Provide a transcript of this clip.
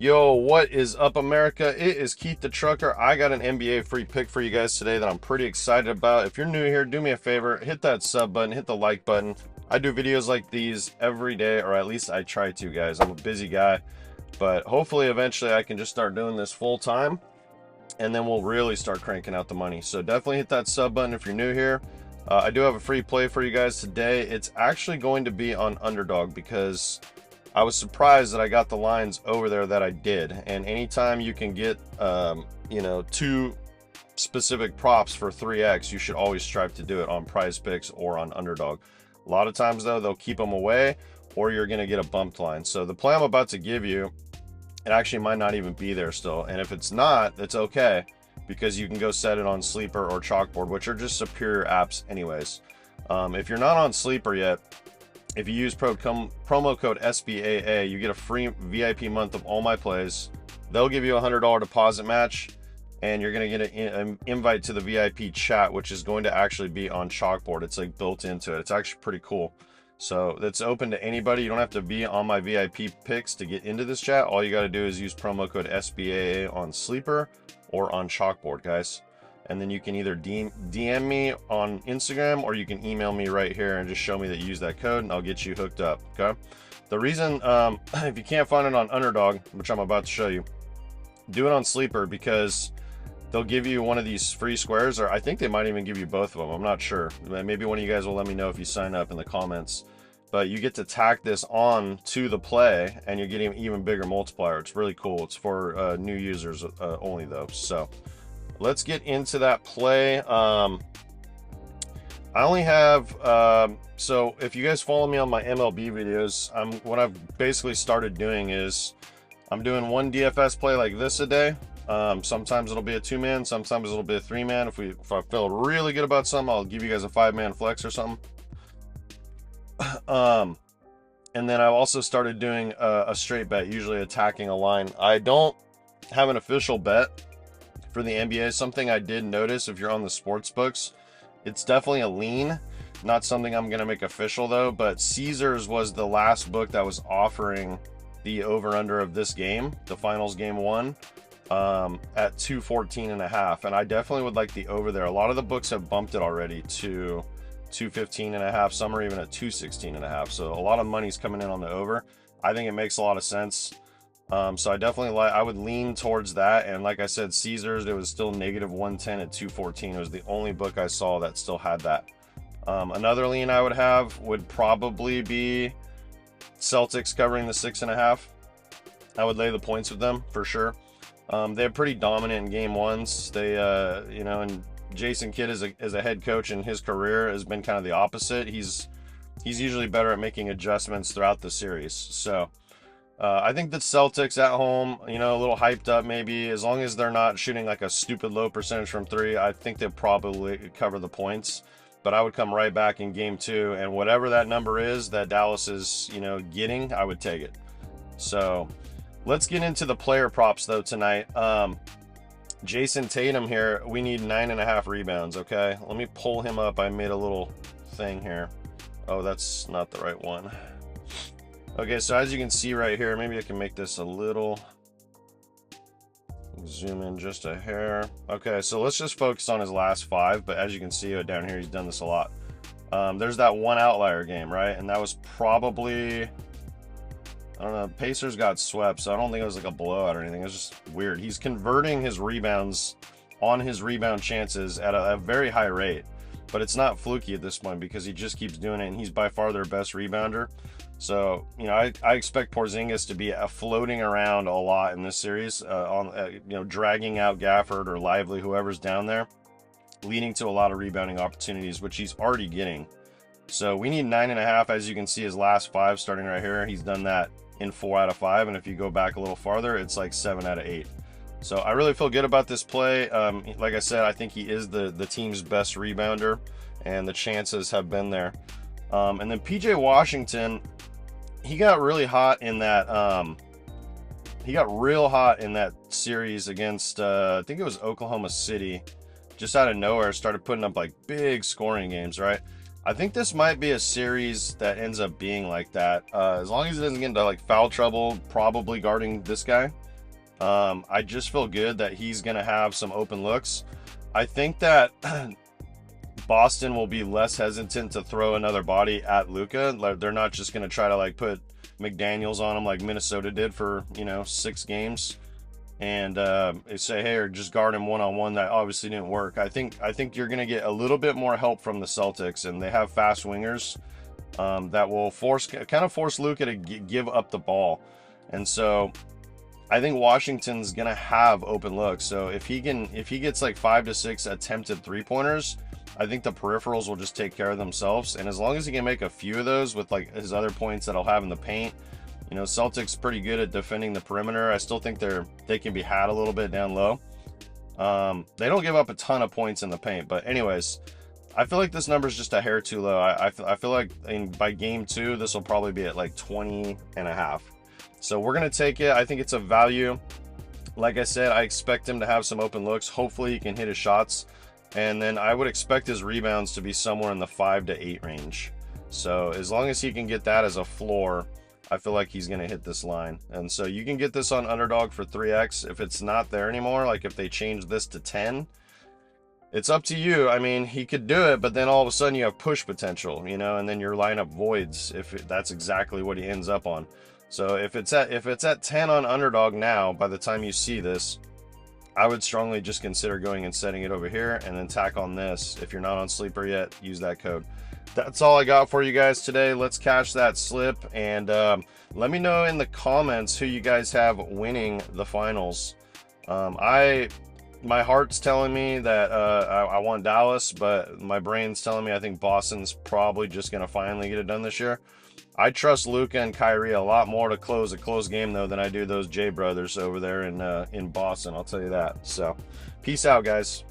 Yo, what is up, America? It is Keith the Trucker. I got an NBA free pick for you guys today that I'm pretty excited about. If you're new here, do me a favor, hit that sub button, hit the like button. I do videos like these every day, or at least I try to, guys. I'm a busy guy, but hopefully eventually I can just start doing this full time, and then we'll really start cranking out the money. So definitely hit that sub button if you're new here. I do have a free play for you guys today. It's actually going to be on Underdog because I was surprised that I got the lines over there that I did. And anytime you can get, two specific props for 3x, you should always strive to do it on PrizePicks or on Underdog. A lot of times, though, they'll keep them away or you're going to get a bumped line. So the play I'm about to give you, it actually might not even be there still. And if it's not, it's okay, because you can go set it on Sleeper or Chalkboard, which are just superior apps anyways. If you're not on Sleeper yet, if you use promo code SBAA, you get a free VIP month of all my plays. They'll give you a $100 deposit match, and you're going to get an invite to the VIP chat, which is going to actually be on Chalkboard. It's like built into it. It's actually pretty cool. So that's open to anybody. You don't have to be on my VIP picks to get into this chat. All you got to do is use promo code SBAA on Sleeper or on Chalkboard, guys. And then you can either DM me on Instagram, or you can email me right here and just show me that you use that code, and I'll get you hooked up. Okay. The reason, if you can't find it on Underdog, which I'm about to show you, do it on Sleeper, because they'll give you one of these free squares, or I think they might even give you both of them. I'm not sure. Maybe one of you guys will let me know if you sign up in the comments. But you get to tack this on to the play, and you're getting an even bigger multiplier. It's really cool. It's for new users only, though. So let's get into that play. I only have, so if you guys follow me on my MLB videos, what I've basically started doing is I'm doing one DFS play like this a day. Sometimes it'll be a 2-man, sometimes it'll be a 3-man. If I feel really good about something, I'll give you guys a 5-man flex or something. And then I've also started doing a straight bet, usually attacking a line. I don't have an official bet for the NBA. Something I did notice, if you're on the sports books, it's definitely a lean, not something I'm going to make official though, but Caesars was the last book that was offering the over-under of this game, the finals game 1, at 214.5, and I definitely would like the over there. A lot of the books have bumped it already to 215.5, some are even at 216.5, so a lot of money's coming in on the over. I think it makes a lot of sense. So I definitely I would lean towards that. And like I said, Caesars, it was still negative 110 at 214. It was the only book I saw that still had that. Another lean I would have would probably be Celtics covering the 6.5. I would lay the points with them for sure. They're pretty dominant in game ones. They, and Jason Kidd as a head coach in his career has been kind of the opposite. He's usually better at making adjustments throughout the series. So I think the Celtics at home, a little hyped up maybe, as long as they're not shooting like a stupid low percentage from 3, I think they'll probably cover the points. But I would come right back in game 2, and whatever that number is that Dallas is, getting, I would take it. So let's get into the player props though tonight. Jason Tatum here, we need 9.5 rebounds, okay? Let me pull him up. I made a little thing here. Oh, that's not the right one. Okay, so as you can see right here, maybe I can make this a little, zoom in just a hair. Okay, so let's just focus on his last 5, but as you can see down here, he's done this a lot. There's that one outlier game, right? And that was probably, I don't know, Pacers got swept, so I don't think it was like a blowout or anything. It was just weird. He's converting his rebounds on his rebound chances at a very high rate, but it's not fluky at this point because he just keeps doing it, and he's by far their best rebounder. So, I expect Porzingis to be floating around a lot in this series, dragging out Gafford or Lively, whoever's down there, leading to a lot of rebounding opportunities, which he's already getting. So we need 9.5. As you can see, his last 5 starting right here, he's done that in 4 out of 5. And if you go back a little farther, it's like 7 out of 8. So I really feel good about this play. Like I said, I think he is the team's best rebounder, and the chances have been there. And then PJ Washington, he got really hot in that series against I think it was Oklahoma City. Just out of nowhere started putting up like big scoring games, right? I think this might be a series that ends up being like that, as long as it doesn't get into like foul trouble, probably guarding this guy. I just feel good that he's going to have some open looks. I think that Boston will be less hesitant to throw another body at Luka. Like, they're not just going to try to like put McDaniels on him like Minnesota did for, you know, 6 games and say, hey, or just guard him one-on-one. That obviously didn't work. I think you're going to get a little bit more help from the Celtics, and they have fast wingers that will kind of force Luka to give up the ball. And so I think Washington's going to have open looks. So if he gets like 5 to 6 attempted 3-pointers, I think the peripherals will just take care of themselves. And as long as he can make a few of those with like his other points that he'll have in the paint, you know, Celtics pretty good at defending the perimeter. I still think they can be had a little bit down low. They don't give up a ton of points in the paint, but anyways, I feel like this number is just a hair too low. I feel like by game 2, this will probably be at like 20.5. So we're going to take it. I think it's a value. Like I said, I expect him to have some open looks. Hopefully he can hit his shots. And then I would expect his rebounds to be somewhere in the 5 to 8 range. So as long as he can get that as a floor, I feel like he's going to hit this line. And so you can get this on Underdog for 3x. If it's not there anymore, like if they change this to 10, it's up to you. I mean, he could do it, but then all of a sudden you have push potential, you know, and then your lineup voids if that's exactly what he ends up on. So if it's at 10 on Underdog now, by the time you see this, I would strongly just consider going and setting it over here and then tack on this. If you're not on Sleeper yet, use that code. That's all I got for you guys today. Let's cash that slip, and let me know in the comments who you guys have winning the finals. My heart's telling me that I want Dallas, but my brain's telling me I think Boston's probably just going to finally get it done this year. I trust Luka and Kyrie a lot more to close a close game, though, than I do those J brothers over there in Boston. I'll tell you that. So, peace out, guys.